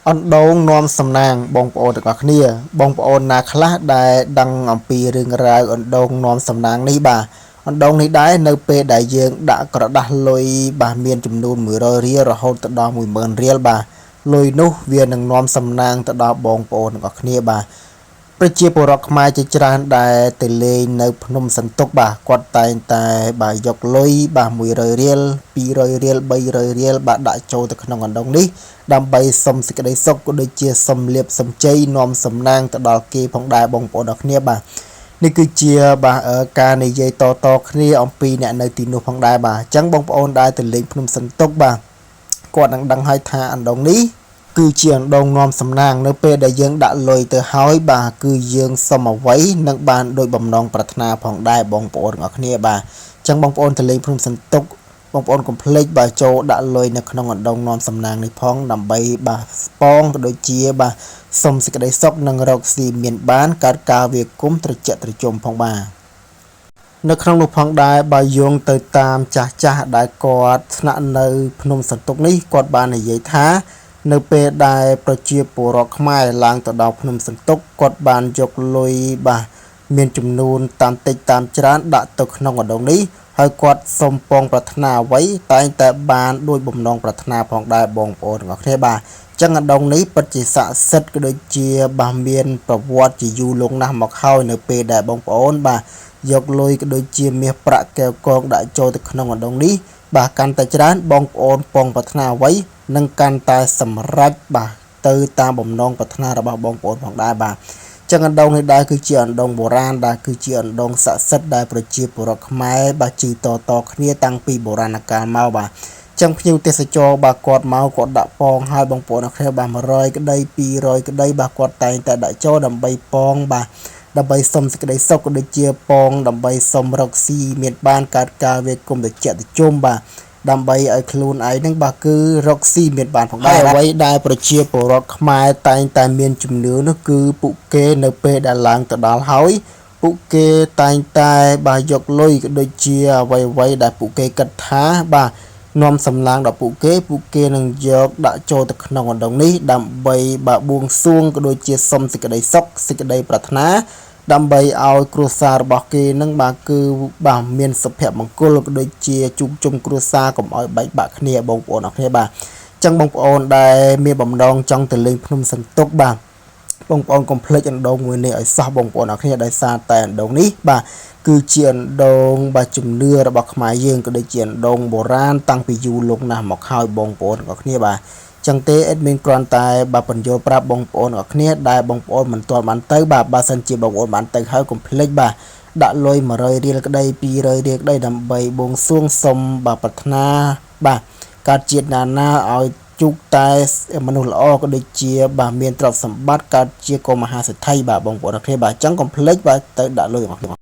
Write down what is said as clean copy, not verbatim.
អណ្ដូងនាំសំណាងបងប្អូនទាំងអស់គ្នាបងប្អូនណាខ្លះដែលដឹងអំពីរឿងរ៉ាវអណ្ដូងនាំសំណាងនេះបាទអណ្ដូងនេះដែរនៅពេលដែលយើងដាក់ក្រដាស់លុយបាទមានចំនួន100រៀលរហូតដល់10000រៀលបាទលុយនោះវានឹងនាំសំណាងទៅដល់បងប្អូនទាំងអស់គ្នាបាទប្រជាពលរដ្ឋខ្មែរជាច្រើនដែលទៅលេងនៅភ្នំសន្ទុកបាទគាត់តែងតែបាទយកលុយបាទ100រៀល200រៀល300រៀលបាទដាក់ចូលទៅក្នុងអណ្ដូងនេះដើម្បីសុំសេចក្តីសុខក៏ដូចជាសុំលាភសំជ័យនាំសំណាងទៅដល់គេផងដែរបងប្អូនអរគ្នាបាទនេះគឺជាបាទការនិយាយតគ្នាអំពីអ្នកនៅទីនោះផងដែរបាទអញ្ចឹងបងប្អូនដែលទៅលេងភ្នំសន្ទុកបាទគាត់នឹងដឹងហើយថាអណ្ដូងនេះគឺជាអណ្ដូងនាំសំណាងនៅពេលដែលយើងដាក់លុយទៅហើយបាទគឺយើងសុំអ្វីនឹងបានដោយបំណងប្រាថ្នាផងដែរបងប្អូនទាំងអស់គ្នាបាទអញ្ចឹងបងប្អូនទៅលេងភ្នំសន្ទុកបងប្អូនកុំភ្លេចបាទចូលដាក់លុយនៅក្នុងអណ្ដូងនាំសំណាងនេះផងដើម្បីបាទស្ពងក៏ដូចជាបាទសុំសេចក្តីសុខនិងរកស៊ីមានបានកើតការវាគុំត្រជាក់ត្រជុំផងបាទនៅក្នុងនោះផងដែរបើយោងទៅតាមចាស់ដែលគាត់ស្នាក់នៅភ្នំសន្ទុកនេះគាត់បាននិយាយថានៅពេលដែលប្រជាពលរដ្ឋខ្មែរឡើងទៅដល់ភ្នំសន្ទុកគាត់បានយកលុយបាទមានចំនួនតាមតិចតាមច្រើនដាក់ទៅក្នុងអណ្ដូងនេះហើយគាត់សុំពងប្រាថ្នាអ្វីតែងតែបានដោយបំណងប្រាថ្នាផងដែរបងប្អូនទាំងអស់គ្នាបាទចឹងអណ្ដូងនេះពិតជាស័ក្តិសិទ្ធិក៏ដូចជាបាទមានប្រវត្តិជាយូរលង់ណាស់មកហើយនៅពេលដែលបងប្អូនបាទយកលុយក៏ដូចជាមាសប្រាក់កែវកងដាក់ចូលទៅក្នុងអណ្ដូងនេះបាទកាន់តែច្រើនបងប្អូនពងប្រាថ្នាអ្វីនឹងកាន់តែសម្រេចបាទទៅតាមបំណងប្រាថ្នារបស់បងប្អូនផងដែរបាទចឹងអណ្ដូងនេះដែរគឺជាអណ្ដូងបុរាណដែលគឺជាអណ្ដូងស័ក្តិសិទ្ធិដែលប្រជាពលរដ្ឋខ្មែរបាទជឿតគ្នាតាំងពីបុរាណកាលមកបាទចឹងភ្ញៀវទេសចរបាទគាត់មកគាត់ដាក់ពងឲ្យបងប្អូនអរគ្នាបាទ100ក្តី200ក្តីបាទគាត់តែងតែដាក់ចូលដើម្បីពងបាទដើម្បីសុំសេចក្តីសុខក៏ដូចជាពងដើម្បីសុំរកស៊ីមានបានកើតការវាគុំត្រជាក់ត្រជុំបាទដើម្បីឲ្យខ្លួនឯងហ្នឹងបាទគឺរកស៊ីមានបានផងដែរអ្វីដែលប្រជាពលរដ្ឋខ្មែរតែងតែមានជំនឿនោះគឺពួកគេនៅពេលដែលឡើងទៅដល់ហើយពួកគេតែងតែបាទយកលុយក៏ដូចជាអ្វីដែលពួកគេគិតថាបាទនាំសំឡាងដល់ពួកគេនឹងយកដាក់ចូលទៅក្នុងអណ្ដូងនេះដើម្បីបាទបួងសួងក៏ដូចជាសុំសេចក្តីសុខសេចក្តីប្រាថ្នាដើម្បីឲ្យគ្រួសាររបស់គេនឹងបាទគឺបាទមានសុភមង្គលក៏ដូចជាជួបជុំគ្រួសារកុំឲ្យបែកបាក់គ្នាបងប្អូនអរគ្នាបាទអញ្ចឹងបងប្អូនដែលមានបំណងចង់ទៅលេងភ្នំសន្ទុកបាទបងប្អូនកុំភ្លេចអណ្ដូងមួយនេះឲ្យសោះបងប្អូនអរគ្នាដោយសារតែអណ្ដូងនេះបាទគឺជាអណ្ដូងបាទជំនឿរបស់ខ្មែរយើងក៏ដូចជាអណ្ដូងបុរាណតាំងពីយូរលង់ណាស់មកហើយបងប្អូនអរគ្នាបាទចឹងទេអេដមីនគ្រាន់តែបាទបញ្យល់ប្រាប់បងប្អូនអរគ្នាដែលបងប្អូនមិនទាន់បានទៅបាទបើសិនជាបងប្អូនបានទៅហើយកុំភ្លេចបាទដាក់លុយ100រៀលក្តី200រៀលក្តីដើម្បីបួងសួងសុំបាទប្រាថ្នាបាទកើតជាតិណាឲ្យជោគតែមនុស្សល្អក៏ដូចជាបាទមានទ្រព្យសម្បត្តិកើតជាកុមហាសេដ្ឋីបាទបងប្អូនអរគ្នាបាទអញ្ចឹងកុំភ្លេចបាទទៅដាក់លុយរបស់